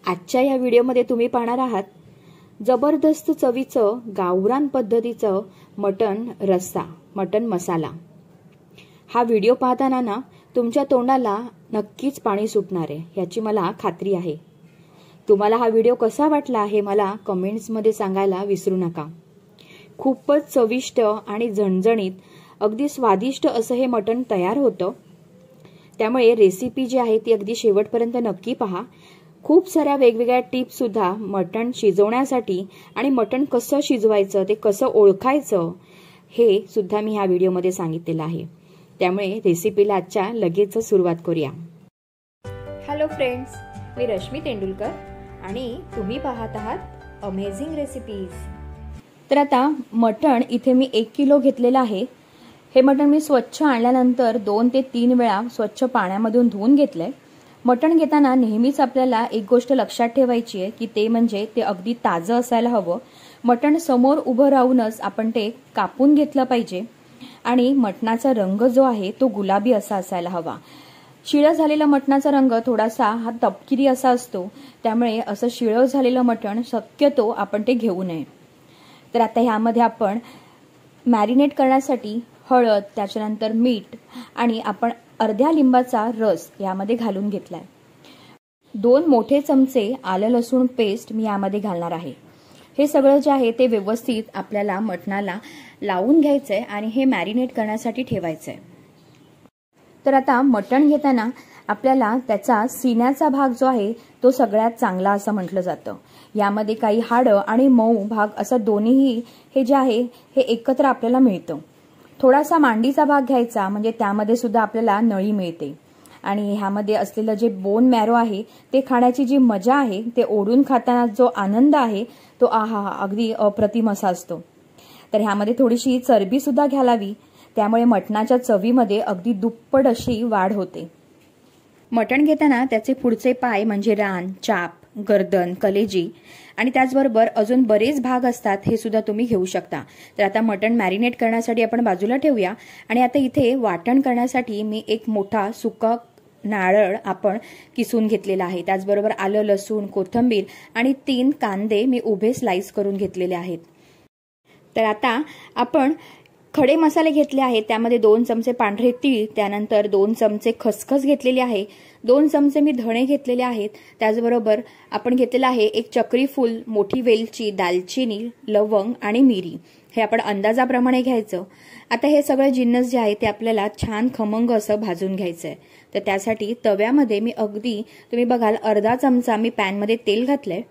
आजच्या या व्हिडिओमध्ये तुम्ही पाहणार आहात जबरदस्त चवीचं गावरान पद्धतीचं मटण रस्सा, मटण मसाला। हा व्हिडिओ पाहताना ना तुमच्या तोंडाला नक्कीच पाणी सुटणार आहे याची मला खात्री आहे। तुम्हाला हा व्हिडिओ कसा वाटला हे मला कमेंट्स मध्ये सांगायला विसरू नका। खूपच चविष्ट आणि झणझणीत अगदी स्वादिष्ट असं हे मटण तयार होतं। त्यामुळे रेसिपी जी आहे ती अगदी शेवटपर्यंत नक्की पहा। खूप साऱ्या वेगवेगळ्या टिप्स सुद्धा मटण शिजवण्यासाठी आणि मटण कसं शिजवायचं ते कसं ओळखायचं हे सुद्धा मी ह्या व्हिडिओमध्ये सांगितलेलं आहे। त्यामुळे रेसिपीला आजच्या लगेच सुरुवात करूया। हॅलो फ्रेंड्स, मी रश्मी तेंडुलकर आणि तुम्ही पाहत आहात अमेझिंग रेसिपीज। तर आता मटण इथे मी 1 किलो घेतलेलं आहे। हे मटण मी स्वच्छ आणल्यानंतर 2 ते 3 वेळा स्वच्छ पाण्यामधून धुवून घेतलंय। मटण घेताना नेहमीच आपल्याला एक गोष्ट लक्षात ठेवायची आहे की ते म्हणजे ते अगदी ताजं असायला हवं। मटण समोर उभं राहूनच आपण ते कापून घेतलं पाहिजे आणि मटणाचा रंग जो आहे तो गुलाबी असा असायला हवा। शिळं झालेला मटणाचा रंग थोडासा हा तपकिरी असा असतो, त्यामुळे असं शिळं झालेलं मटण शक्यतो आपण ते घेऊ नये। तर आता ह्यामध्ये आपण मॅरिनेट करण्यासाठी हळद, त्याच्यानंतर मीठ आणि आपण अर्ध्या लिंबाचा रस यामध्ये घालून घेतलाय। 2 मोठे चमचे आलं लसूण पेस्ट मी यामध्ये घालणार आहे। हे सगळं जे आहे ते व्यवस्थित आपल्याला मटणाला लावून घ्यायचंय आणि हे मॅरिनेट करण्यासाठी ठेवायचंय। तर आता मटण घेताना आपल्याला त्याचा सीन्याचा भाग जो आहे तो सगळ्यात चांगला असं म्हटलं जातं। यामध्ये काही हाडं आणि मऊ भाग असं दोन्हीही हे जे आहे हे एकत्र आपल्याला मिळतं। थोडासा मांडीचा भाग घ्यायचा म्हणजे त्यामध्ये सुद्धा आपल्याला नळी मिळते आणि ह्यामध्ये असलेलं जे बोन मॅरो आहे ते खाण्याची जी मजा आहे ते ओढून खाताना जो आनंद आहे तो अगदी अप्रतिम असा असतो। तर ह्यामध्ये थोडीशी चरबी सुद्धा घालावी, त्यामुळे मटणाच्या चवीमध्ये अगदी दुप्पट अशी वाढ होते। मटण घेताना त्याचे पुढचे पाय म्हणजे रान, चाप, गर्दन, कलेजी आणि त्याचबरोबर अजून बरेच भाग असतात, हे सुद्धा तुम्ही घेऊ शकता। तर आता मटण मॅरिनेट करण्यासाठी आपण बाजूला ठेवूया आणि आता इथे वाटण करण्यासाठी मी एक मोठा सुका नारळ आपण किसून घेतलेला आहे। त्याचबरोबर आलं, लसूण, कोथिंबीर आणि 3 कांदे मी उभे स्लाइस करून घेतलेले आहेत। तर आता आपण खडे मसाले घेतले आहेत, त्यामध्ये 2 चमचे पांढरे तीळ, त्यानंतर 2 चमचे खसखस घेतलेली आहे, 2 चमचे मी धणे घेतलेले आहेत, त्याचबरोबर आपण घेतलेला आहे 1 चक्री फूल, मोठी वेलची, दालचिनी, लवंग आणि मिरी। हे आपण अंदाजाप्रमाणे घ्यायचं। आता हे सगळे जिन्नस जे आहे ते आपल्याला छान खमंग असं भाजून घ्यायचंय। तर त्यासाठी तव्यामध्ये मी अगदी तुम्ही बघाल अर्धा चमचा मी पॅनमध्ये तेल घातलंय।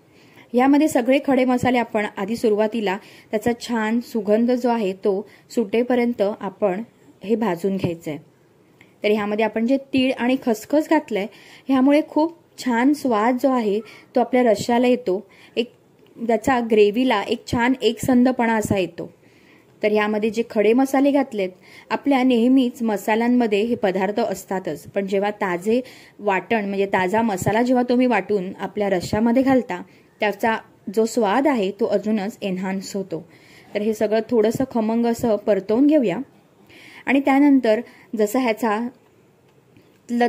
यामध्ये सगळे खडे मसाले आपण आधी सुरुवातीला त्याचा छान सुगंध जो आहे तो सुटेपर्यंत आपण हे भाजून घ्यायचंय। तर ह्यामध्ये आपण जे तीळ आणि खसखस घातलंय ह्यामुळे खूप छान स्वाद जो आहे तो आपल्या रश्श्याला येतो। एक त्याचा ग्रेव्हीला एक छान एकसंधपणा असा येतो। तर ह्यामध्ये जे खडे मसाले घातलेत, आपल्या नेहमीच मसाल्यांमध्ये हे पदार्थ असतातच, पण जेव्हा ताजे वाटण म्हणजे ताजा मसाला जेव्हा तुम्ही वाटून आपल्या रश्श्यामध्ये घालता त्याचा जो स्वाद आहे तो अजूनच एन्हान्स होतो। तर हे सगळं थोडंसं खमंग असं परतवून घेऊया आणि त्यानंतर जसं ह्याचा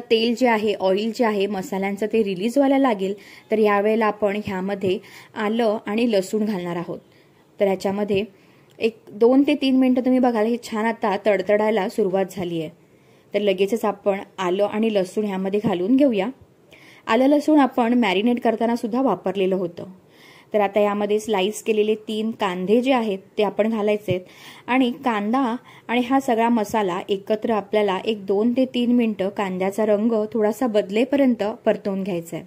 तेल जे आहे, ऑइल जे आहे मसाल्यांचं ते रिलीज व्हायला लागेल, तर यावेळेला आपण ह्यामध्ये आलं आणि लसूण घालणार आहोत। तर ह्याच्यामध्ये एक 2 ते 3 मिनिटं तुम्ही बघाल हे छान आता तडतडायला सुरुवात झाली आहे। तर लगेचच आपण आलं आणि लसूण ह्यामध्ये घालून घेऊया। आलं लसूण आपण मॅरिनेट करताना सुद्धा वापरलेलं होतं। तर आता यामध्ये स्लाइस केलेले 3 कांदे जे आहेत ते आपण घालायचे आणि कांदा आणि हा सगळा मसाला एकत्र आपल्याला एक 2 ते 3 मिनिटं कांद्याचा रंग थोडासा बदलेपर्यंत परतवून घ्यायचा आहे।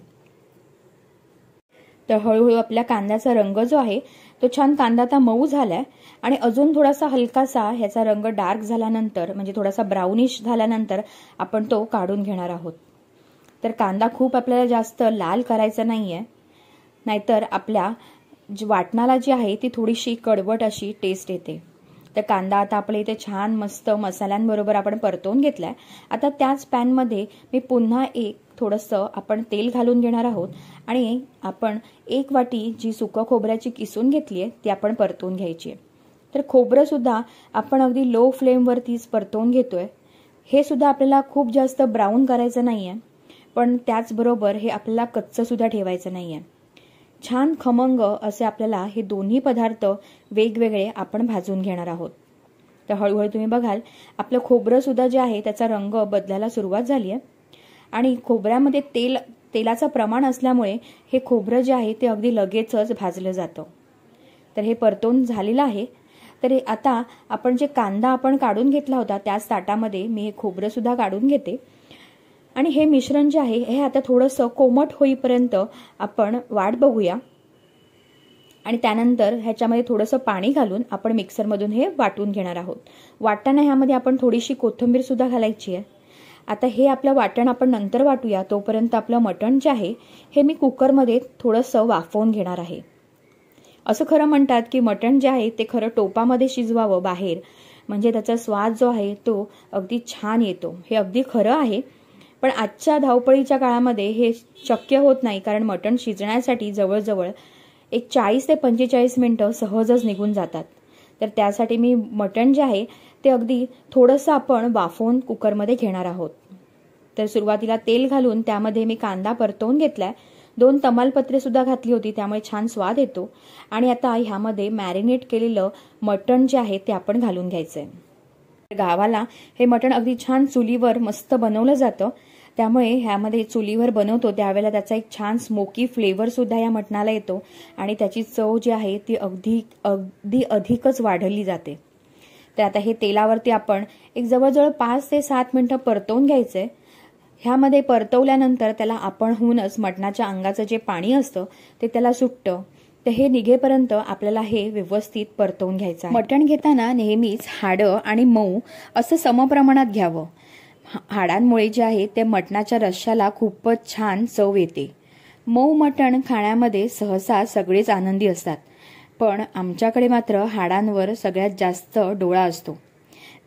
तर हळूहळू आपल्या कांद्याचा रंग जो आहे तो छान कांदा आता मऊ झालाय आणि अजून थोडासा हलकासा ह्याचा रंग डार्क झाल्यानंतर म्हणजे थोडासा ब्राउनिश झाल्यानंतर आपण तो काढून घेणार आहोत। तर कांदा खूप आपल्याला जास्त लाल करायचा नाहीये, नाहीतर आपल्या वाटणाला जी आहे ती थोडीशी कडवट अशी टेस्ट येते। तर कांदा आता आपल्या इथे छान मस्त मसाल्यांबरोबर आपण परतवून घेतलाय। आता त्याच पॅनमध्ये मी पुन्हा थोडंसं आपण तेल घालून घेणार आहोत आणि आपण 1 वाटी जी सुकं खोबऱ्याची किसून घेतली आहे ती आपण परतवून घ्यायची आहे। तर खोबरं सुद्धा आपण अगदी लो फ्लेमवरतीच परतवून घेतोय। हे सुद्धा आपल्याला खूप जास्त ब्राऊन करायचं नाहीये, पण त्याचबरोबर हे आपल्याला कच्चं सुद्धा ठेवायचं नाहीये. छान खमंग असे आपल्याला हे दोन्ही पदार्थ वेगवेगळे आपण भाजून घेणार आहोत. तर हळूहळू तुम्ही बघाल आपलं खोबरं सुद्धा जे आहे त्याचा रंग बदलायला सुरुवात झाली आहे आणि खोबऱ्यामध्ये तेलाचं प्रमाण असल्यामुळे हे खोबरं जे आहे ते अगदी लगेचच भाजलं जातं. तर हे परतवून झालेलं आहे. तर आता आपण जे कांदा आपण काढून घेतला होता त्याच ताटामध्ये मी हे खोबरं सुद्धा काढून घेते आणि हे मिश्रण जे आहे हे आता थोडंसं कोमट होईपर्यंत आपण वाट बघूया आणि त्यानंतर ह्याच्यामध्ये थोडंसं पाणी घालून आपण मिक्सरमधून हे वाटून घेणार आहोत. वाटताना ह्यामध्ये आपण थोडीशी कोथिंबीर सुद्धा घालायची आहे. आता हे आपलं वाटण आपण नंतर वाटूया. तोपर्यंत आपलं मटण जे आहे हे मी कुकरमध्ये थोडंसं वाफवून घेणार आहे. असं खरं म्हणतात की मटण जे आहे ते खरं टोपामध्ये शिजवावं बाहेर, म्हणजे त्याचा स्वाद जो आहे तो अगदी छान येतो. हे अगदी खरं आहे. पण आजच्या धावपळीच्या काळामध्ये हे शक्य होत नाही, कारण मटण शिजण्यासाठी जवळजवळ एक 40 ते 45 मिनिटं सहजच निघून जातात. तर त्यासाठी मी मटण जे आहे ते अगदी थोडंसं आपण वाफवून कुकरमध्ये घेणार आहोत. तर सुरुवातीला तेल घालून त्यामध्ये मी कांदा परतवून घेतलाय. 2 तमालपत्रे सुद्धा घातली होती, त्यामुळे छान स्वाद येतो. आणि आता ह्यामध्ये मॅरिनेट केलेलं मटण जे आहे ते आपण घालून घ्यायचंय. गावाला हे मटण अगदी छान चुलीवर मस्त बनवलं जातं, त्यामुळे ह्यामध्ये चुलीवर बनवतो त्यावेळेला त्याचा एक छान स्मोकी फ्लेवर सुद्धा या मटणाला येतो आणि त्याची चव जी आहे ती अगदी अधिकच वाढवली जाते. तर आता हे तेलावरती आपण एक जवळजवळ 5 ते 7 मिनिटं परतवून घ्यायचंय. ह्यामध्ये परतवल्यानंतर त्याला आपणहूनच मटणाच्या अंगाचं जे पाणी असतं ते त्याला सुटतं. तर हे निघेपर्यंत आपल्याला हे व्यवस्थित परतवून घ्यायचं आहे. मटण घेताना नेहमीच हाडं आणि मऊ असं समप्रमाणात घ्यावं. हाडांमुळे जे आहे ते मटणाच्या रश्श्याला खूपच छान चव येते. मऊ मटण खाण्यामध्ये सहसा सगळेच आनंदी असतात, पण आमच्याकडे मात्र हाडांवर सगळ्यात जास्त डोळा असतो.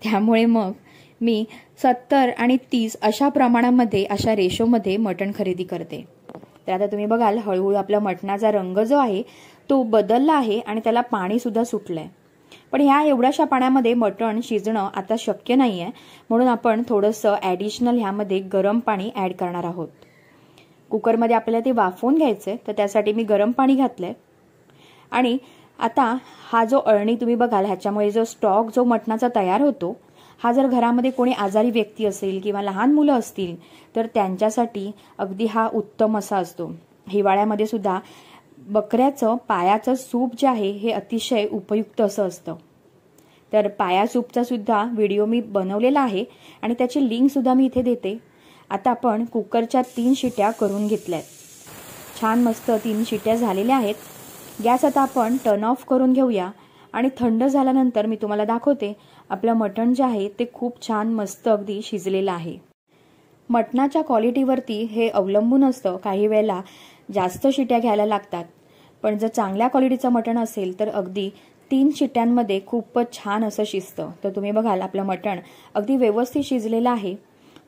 त्यामुळे मग मी 70 आणि 30 अशा प्रमाणामध्ये, अशा रेशोमध्ये मटण खरेदी करते. तर आता तुम्ही बघाल हळूहळू आपला मटणाचा रंग जो आहे तो बदलला आहे आणि त्याला पाणी सुद्धा सुटलंय. पण ह्या एवढ्याशा पाण्यामध्ये मटण शिजणं आता शक्य नाहीये, म्हणून आपण थोडंसं ॲडिशनल ह्यामध्ये गरम पाणी ॲड करणार आहोत. कुकरमध्ये आपल्याला ते वाफवून घ्यायचंय, तर त्यासाठी मी गरम पाणी घातलंय. आणि आता हा जो अळणी तुम्ही बघाल ह्याच्यामुळे जो स्टॉक जो मटणाचा तयार होतो, हा जर घरामध्ये कोणी आजारी व्यक्ती असेल किंवा लहान मुलं असतील तर त्यांच्यासाठी अगदी हा उत्तम असा असतो. हिवाळ्यामध्ये सुद्धा बकऱ्याचं पायाचं सूप जे आहे हे अतिशय उपयुक्त असं असतं. तर पाया सूपचा सुद्धा व्हिडिओ मी बनवलेला आहे आणि त्याची लिंक सुद्धा मी इथे देते. आता आपण कुकरच्या 3 शिट्या करून घेतल्यात. छान मस्त 3 शिट्या झालेल्या आहेत. गॅस आता आपण टर्न ऑफ करून घेऊया आणि थंड झाल्यानंतर मी तुम्हाला दाखवते आपलं मटण जे आहे ते खूप छान मस्त अगदी शिजलेलं आहे. मटणाच्या क्वालिटीवरती हे अवलंबून असतं. काही वेळेला जास्त शिट्या घ्यायला लागतात, पण जर चांगल्या क्वालिटीचं मटण असेल तर अगदी 3 शिट्यांमध्ये खूपच छान असं शिजतं. तर तुम्ही बघाल आपलं मटण अगदी व्यवस्थित शिजलेलं आहे.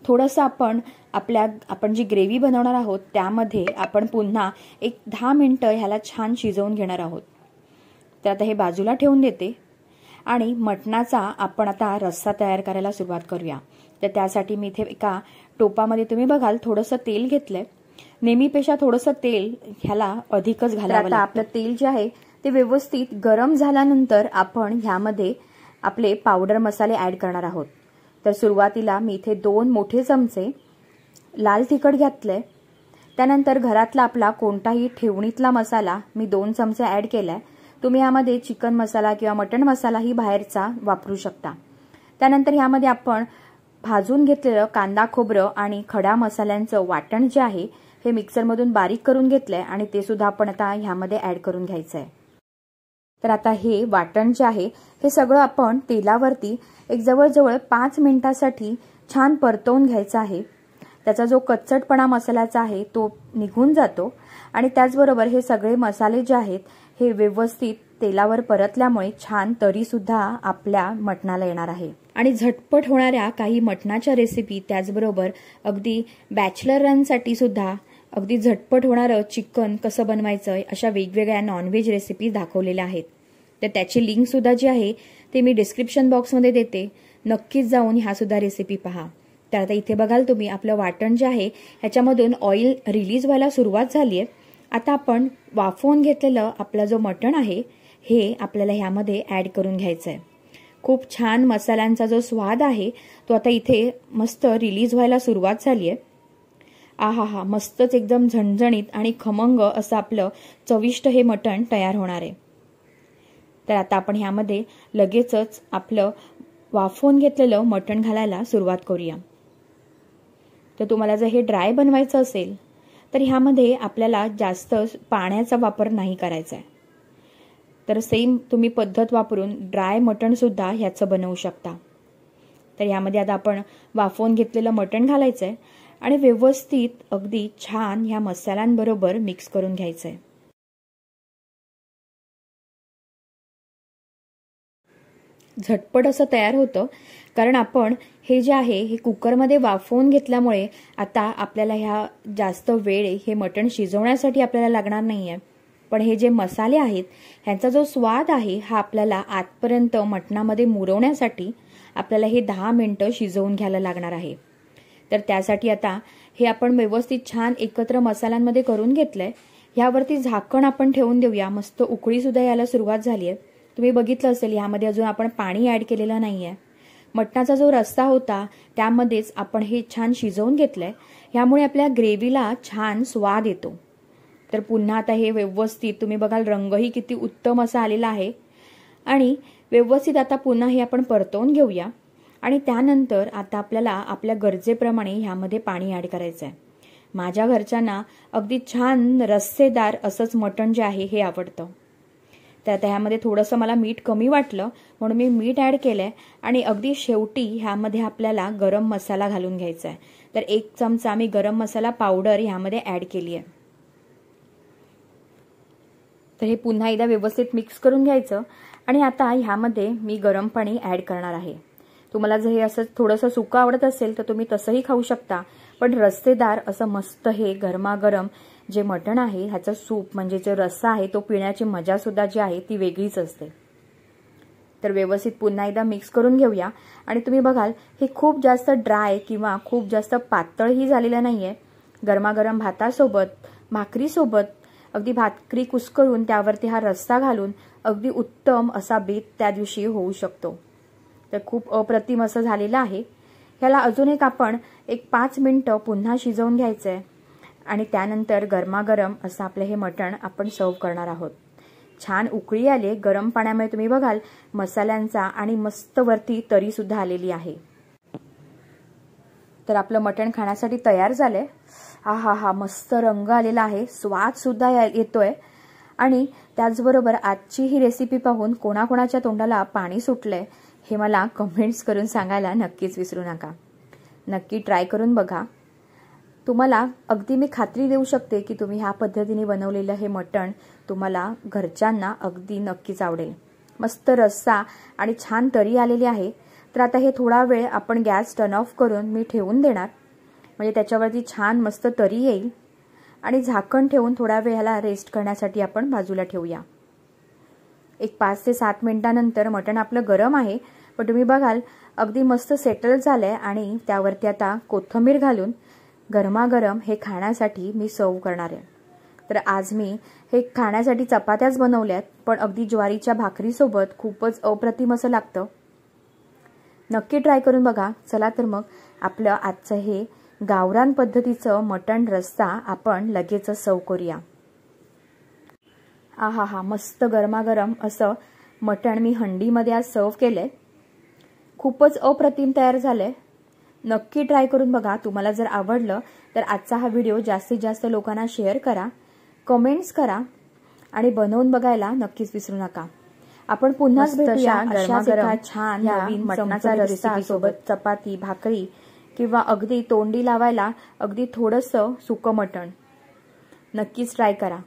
थोडंसं आपण जी ग्रेव्ही बनवणार आहोत त्यामध्ये आपण पुन्हा एक 10 मिनिटं ह्याला छान शिजवून घेणार आहोत. तर आता हे बाजूला ठेवून देते आणि मटणाचा आपण आता रस्सा तयार करायला सुरुवात करूया. तर त्यासाठी मी इथे एका टोपामध्ये तुम्ही बघाल थोडंसं तेल घेतलंय. नेहमीपेक्षा थोडंसं तेल ह्याला अधिकच घालावं. आता आपलं तेल जे आहे ते व्यवस्थित गरम झाल्यानंतर आपण ह्यामध्ये आपले पावडर मसाले ऍड करणार आहोत. तर सुरुवातीला मी इथे 2 मोठे चमचे लाल तिखट घातलंय. त्यानंतर घरातला आपला कोणताही ठेवणीतला मसाला मी 2 चमचे ऍड केलाय. तुम्ही यामध्ये चिकन मसाला किंवा मटण मसालाही बाहेरचा वापरू शकता. त्यानंतर ह्यामध्ये आपण भाजून घेतलेलं कांदा खोबरं आणि खड्या मसाल्यांचं वाटण जे आहे हे मिक्सरमधून बारीक करून घेतलंय आणि ते सुद्धा आपण आता ह्यामध्ये ऍड करून घ्यायचंय. तर आता हे वाटण जे आहे हे सगळं आपण तेलावरती एक जवळजवळ 5 मिनिटासाठी छान परतवून घ्यायचं आहे. त्याचा जो कच्चटपणा मसाल्याचा आहे तो निघून जातो आणि त्याचबरोबर हे सगळे मसाले जे आहेत हे व्यवस्थित तेलावर परतल्यामुळे छान तरी सुद्धा आपल्या मटणाला येणार आहे. आणि झटपट होणाऱ्या काही मटणाच्या रेसिपी, त्याचबरोबर अगदी बॅचलरांसाठी सुद्धा अगदी झटपट होणारं चिकन कसं बनवायचं अशा वेगवेगळ्या नॉनव्हेज रेसिपी दाखवलेल्या आहेत. तर त्याची लिंक सुद्धा जी आहे ते मी डिस्क्रिप्शन बॉक्समध्ये देते. नक्कीच जाऊन ह्या सुद्धा रेसिपी पहा. तर आता इथे बघाल तुम्ही आपलं वाटण जे आहे ह्याच्यामधून ऑइल रिलीज व्हायला सुरुवात झाली आहे. आता आपण वाफवून घेतलेलं आपलं जो मटण आहे हे आपल्याला ह्यामध्ये ऍड करून घ्यायचं आहे. खूप छान मसाल्यांचा जो स्वाद आहे तो आता इथे मस्त रिलीज व्हायला सुरुवात झाली आहे. आहा, मस्तच एकदम झणझणीत आणि खमंग असं आपलं चविष्ट हे मटण तयार होणार आहे. तर आता आपण ह्यामध्ये लगेचच आपलं वाफवून घेतलेलं मटण घालायला सुरुवात करूया. तर तुम्हाला जर हे ड्राय बनवायचं असेल तर ह्यामध्ये आपल्याला जास्त पाण्याचा वापर नाही करायचा आहे. तर सेम तुम्ही पद्धत वापरून ड्राय मटण सुद्धा ह्याचं बनवू शकता. तर ह्यामध्ये आता आपण वाफवून घेतलेलं मटण घालायचं आहे आणि व्यवस्थित अगदी छान ह्या मसाल्यांबरोबर मिक्स करून घ्यायचं आहे. झटपट असं तयार होतं कारण आपण हे जे आहे हे कुकरमध्ये वाफवून घेतल्यामुळे आता आपल्याला ह्या जास्त वेळ हे मटण शिजवण्यासाठी आपल्याला लागणार नाहीये. पण हे जे मसाले आहेत ह्यांचा जो स्वाद आहे हा आपल्याला आतपर्यंत मटणामध्ये मुरवण्यासाठी आपल्याला हे 10 मिनिटं शिजवून घ्यायला लागणार आहे. तर त्यासाठी आता हे आपण व्यवस्थित छान एकत्र मसाल्यांमध्ये करून घेतलंय. ह्यावरती झाकण आपण ठेवून देऊया. मस्त उकळी सुद्धा यायला सुरुवात झाली आहे. तुम्ही बघितलं असेल ह्यामध्ये अजून आपण पाणी ऍड केलेलं नाहीये. मटणाचा जो रस्सा होता त्यामध्येच आपण हे छान शिजवून घेतलंय. ह्यामुळे आपल्या ग्रेव्हीला छान स्वाद येतो. तर पुन्हा आता हे व्यवस्थित तुम्ही बघाल रंगही किती उत्तम असा आलेला आहे आणि व्यवस्थित आता पुन्हा हे आपण परतवून घेऊया आणि त्यानंतर आता आपल्याला आपल्या गरजेप्रमाणे ह्यामध्ये पाणी ऍड करायचं आहे. माझ्या घरच्यांना अगदी छान रस्सेदार असंच मटण जे आहे हे आवडतं. तर आता ह्यामध्ये थोडंसं मला मीठ कमी वाटलं म्हणून मी मीठ ऍड केलंय आणि अगदी शेवटी ह्यामध्ये आपल्याला गरम मसाला घालून घ्यायचा आहे. तर 1 चमचा मी गरम मसाला पावडर ह्यामध्ये ऍड केली आहे. तर हे पुन्हा एकदा व्यवस्थित मिक्स करून घ्यायचं आणि आता ह्यामध्ये मी गरम पाणी ऍड करणार आहे. तुम्हाला जर हे असं थोडंसं सुकं आवडत असेल तर तुम्ही तसंही खाऊ शकता. पण रस्सेदार असं मस्त हे गरमागरम जे मटण आहे ह्याचं सूप म्हणजे जो रस्सा आहे तो पिण्याची मजा सुद्धा जी आहे ती वेगळीच असते. तर व्यवस्थित पुन्हा एकदा मिक्स करून घेऊया आणि तुम्ही बघाल हे खूप जास्त ड्राय किंवा खूप जास्त पातळही झालेलं नाहीये. गरमागरम भातासोबत, भाकरीसोबत अगदी भाकरी कुस्करून त्यावरती हा रस्सा घालून अगदी उत्तम असा बेत त्या दिवशी होऊ शकतो. तर खूप अप्रतिम असं झालेलं आहे. ह्याला अजून आपण 5 मिनिटं पुन्हा शिजवून घ्यायचंय आणि त्यानंतर गरमागरम असं आपलं हे मटण आपण सर्व करणार आहोत. छान उकळी आली गरम पाण्यामुळे तुम्ही बघाल मसाल्यांचा आणि मस्त वरती तरी सुद्धा आलेली आहे. तर आपलं मटण खाण्यासाठी तयार झालंय. हा मस्त रंग आलेला आहे, स्वाद सुद्धा येतोय आणि त्याचबरोबर आजची ही रेसिपी पाहून कोणाकोणाच्या तोंडाला पाणी सुटलंय हे मला कमेंट्स करून सांगायला नक्कीच विसरू नका. नक्की ट्राय करून बघा. तुम्हाला अगदी मी खात्री देऊ शकते की तुम्ही ह्या पद्धतीने बनवलेलं हे मटण तुम्हाला घरच्यांना अगदी नक्कीच आवडेल. मस्त रस्सा आणि छान तरी आलेली आहे. तर आता हे थोडा वेळ आपण गॅस टर्न ऑफ करून मी ठेवून देणार म्हणजे त्याच्यावरती छान मस्त तरी येईल आणि झाकण ठेवून थोडा वेळ ह्याला रेस्ट करण्यासाठी आपण बाजूला ठेवूया. 5 ते 7 मिनिटांनंतर मटण आपलं गरम आहे पण तुम्ही बघाल अगदी मस्त सेटल झालंय आणि त्यावरती आता कोथिंबीर घालून गरमागरम हे खाण्यासाठी मी सर्व करणार आहे. तर आज मी हे खाण्यासाठी चपात्याच बनवल्यात पण अगदी ज्वारीच्या भाकरीसोबत खूपच अप्रतिम असं लागतं. नक्की ट्राय करून बघा. चला तर मग आपलं आजचं हे गावरान पद्धतीचं मटण रस्सा आपण लगेच सर्व करूया. मस्त गरमागरम असं मटण मी हंडीमध्ये आज सर्व केलंय. खूपच अप्रतिम तयार झालंय. नक्की ट्राय करून बघा. तुम्हाला जर आवडलं तर आजचा हा व्हिडिओ जास्तीत जास्त लोकांना शेअर करा, कमेंट्स करा आणि बनवून बघायला नक्कीच विसरू नका. आपण पुन्हाच भेटूया गरमागरम छान नवीन मटणाचा रस्सा सोबत चपाती, भाकरी किंवा अगदी तोंडी लावायला अगदी थोडंसं सुकं मटण. नक्कीच ट्राय करा.